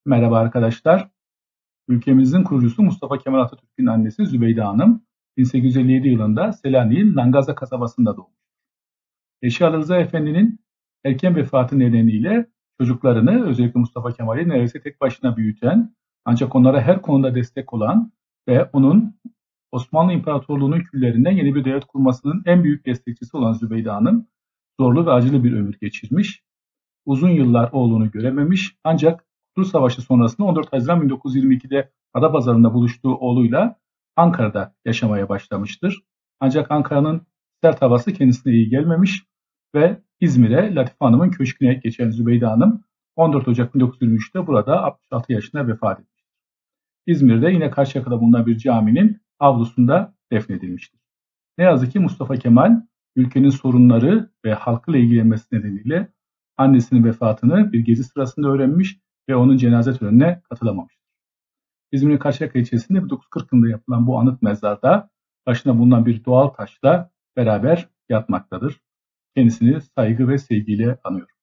Merhaba arkadaşlar. Ülkemizin kurucusu Mustafa Kemal Atatürk'ün annesi Zübeyde Hanım 1857 yılında Selanik'in Langaza kasabasında doğmuş. Eşi Ali Rıza Efendi'nin erken vefatı nedeniyle çocuklarını özellikle Mustafa Kemal'i neredeyse tek başına büyüten ancak onlara her konuda destek olan ve onun Osmanlı İmparatorluğu'nun küllerinden yeni bir devlet kurmasının en büyük destekçisi olan Zübeyde Hanım zorlu ve acılı bir ömür geçirmiş. Uzun yıllar oğlunu görememiş ancak Kurtuluş Savaşı sonrasında 14 Haziran 1922'de Adapazarı'nda buluştuğu oğluyla Ankara'da yaşamaya başlamıştır. Ancak Ankara'nın sert havası kendisine iyi gelmemiş ve İzmir'e Latife Hanım'ın köşküne geçen Zübeyde Hanım 14 Ocak 1923'te burada 66 yaşında vefat etmiştir. İzmir'de yine Karşıyaka'da bulunan bir caminin avlusunda defnedilmiştir. Ne yazık ki Mustafa Kemal ülkenin sorunları ve halkıyla ilgilenmesi nedeniyle annesinin vefatını bir gezi sırasında öğrenmiş ve onun cenaze törenine katılamamıştır. İzmir'in Karşıyaka ilçesinde 1940 yılında yapılan bu anıt mezarda başına bulunan bir doğal taşla beraber yatmaktadır. Kendisini saygı ve sevgiyle anıyorum.